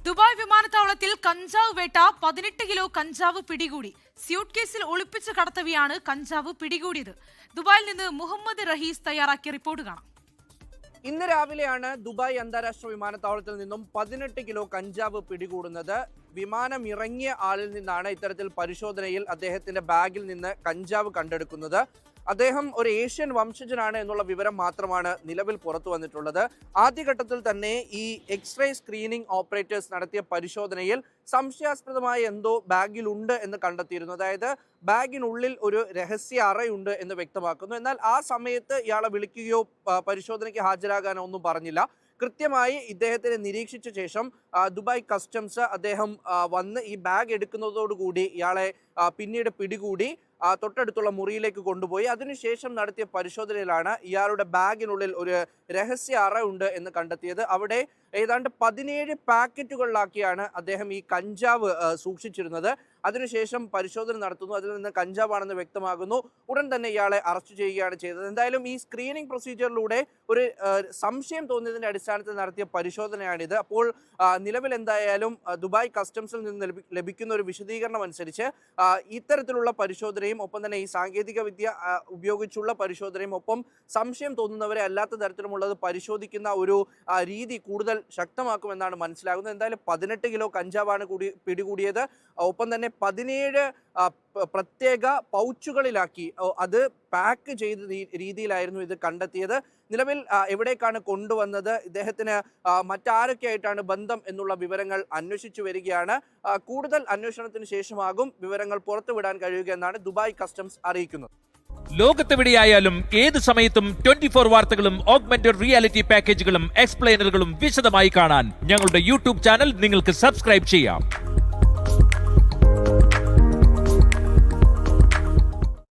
Dubai വിമാനത്താവളത്തിൽ കഞ്ചാവ് വേട്ട 18 കിലോ കഞ്ചാവ് പിടികൂടി. സ്യൂട്ട് കേസിൽ ഒളിപ്പിച്ച് കടത്തവെയാണ് കഞ്ചാവ് പിടികൂടിയത്. ദുബായിൽ നിന്ന് മുഹമ്മദ് റഹീസ് തയ്യാറാക്കിയ റിപ്പോർട്ട് കാണാം. ഇന്ന് രാവിലെയാണ് ദുബായ് അന്താരാഷ്ട്ര വിമാനത്താവളത്തിൽ നിന്നും 18 കിലോ കഞ്ചാവ് പിടികൂടുന്നത്. വിമാനം ഇറങ്ങിയ ആളിൽ നിന്നാണ് ഇത്തരത്തിൽ പരിശോധനയിൽ അദ്ദേഹത്തിന്റെ ബാഗിൽ നിന്ന് കഞ്ചാവ് കണ്ടെടുക്കുന്നത്. അദ്ദേഹം ഒരു ഏഷ്യൻ വംശജനാണ് എന്നുള്ള വിവരം മാത്രമാണ് നിലവിൽ പുറത്തു വന്നിട്ടുള്ളത്. ആദ്യഘട്ടത്തിൽ തന്നെ ഈ എക്സ്റേ സ്ക്രീനിംഗ് ഓപ്പറേറ്റേഴ്സ് നടത്തിയ പരിശോധനയിൽ സംശയാസ്പദമായ എന്തോ ബാഗിലുണ്ട് എന്ന് കണ്ടെത്തിയിരുന്നു. അതായത് ബാഗിനുള്ളിൽ ഒരു രഹസ്യ അറയുണ്ട് എന്ന് വ്യക്തമാക്കുന്നു. എന്നാൽ ആ സമയത്ത് ഇയാളെ വിളിക്കുകയോ പരിശോധനയ്ക്ക് ഹാജരാകാനോ ഒന്നും പറഞ്ഞില്ല. കൃത്യമായി ഇദ്ദേഹത്തിനെ നിരീക്ഷിച്ച ശേഷം ദുബായ് കസ്റ്റംസ് അദ്ദേഹം വന്ന് ഈ ബാഗ് എടുക്കുന്നതോടുകൂടി ഇയാളെ പിന്നീട് പിടികൂടി തൊട്ടടുത്തുള്ള മുറിയിലേക്ക് കൊണ്ടുപോയി. അതിനുശേഷം നടത്തിയ പരിശോധനയിലാണ് ഇയാളുടെ ബാഗിനുള്ളിൽ ഒരു രഹസ്യ അറ ഉണ്ട് എന്ന് കണ്ടെത്തിയത്. അവിടെ ഏതാണ്ട് 17 പാക്കറ്റുകളിലാക്കിയാണ് അദ്ദേഹം ഈ കഞ്ചാവ് സൂക്ഷിച്ചിരുന്നത്. അതിനുശേഷം പരിശോധന നടത്തുന്നു. അതിൽ നിന്ന് കഞ്ചാവാണെന്ന് വ്യക്തമാകുന്നു. ഉടൻ തന്നെ ഇയാളെ അറസ്റ്റ് ചെയ്യുകയാണ് ചെയ്തത്. എന്തായാലും ഈ സ്ക്രീനിംഗ് പ്രൊസീജിയറിലൂടെ ഒരു സംശയം തോന്നിയതിന്റെ അടിസ്ഥാനത്തിൽ നടത്തിയ പരിശോധനയാണിത്. അപ്പോൾ നിലവിൽ എന്തായാലും ദുബായ് കസ്റ്റംസിൽ നിന്ന് ലഭിക്കുന്ന ഒരു വിശദീകരണം അനുസരിച്ച് ഇത്തരത്തിലുള്ള പരിശോധനയും ഒപ്പം തന്നെ ഈ സാങ്കേതിക വിദ്യ ഉപയോഗിച്ചുള്ള പരിശോധനയും ഒപ്പം സംശയം തോന്നുന്നവരെ അല്ലാത്ത തരത്തിലുമുള്ളത് പരിശോധിക്കുന്ന ഒരു രീതി കൂടുതൽ ശക്തമാക്കുമെന്നാണ് മനസ്സിലാകുന്നത്. എന്തായാലും 18 കിലോ കഞ്ചാവാണ് പിടികൂടിയത്. ഒപ്പം തന്നെ 17 പ്രത്യേക പൗച്ചുകളിലാക്കി അത് പാക്ക് ചെയ്ത രീതിയിലായിരുന്നു ഇത് കണ്ടെത്തിയത്. നിലവിൽ എവിടേക്കാണ് കൊണ്ടുവന്നത്, ഇദ്ദേഹത്തിന് മറ്റാരൊക്കെയായിട്ടാണ് ബന്ധം എന്നുള്ള വിവരങ്ങൾ അന്വേഷിച്ചു വരികയാണ്. കൂടുതൽ അന്വേഷണത്തിന് ശേഷമാകും വിവരങ്ങൾ പുറത്തുവിടാൻ കഴിയുക എന്നാണ് ദുബായ് കസ്റ്റംസ് അറിയിക്കുന്നത്. ലോകത്തെവിടെയായാലും ഏത് സമയത്തും 24 വാർത്തകളും ഓഗ്മെന്റഡ് റിയാലിറ്റി പാക്കേജുകളും എക്സ്പ്ലെയിനറുകളും വിശദമായി കാണാൻ ഞങ്ങളുടെ യൂട്യൂബ് ചാനൽ നിങ്ങൾക്ക് സബ്സ്ക്രൈബ് ചെയ്യാം.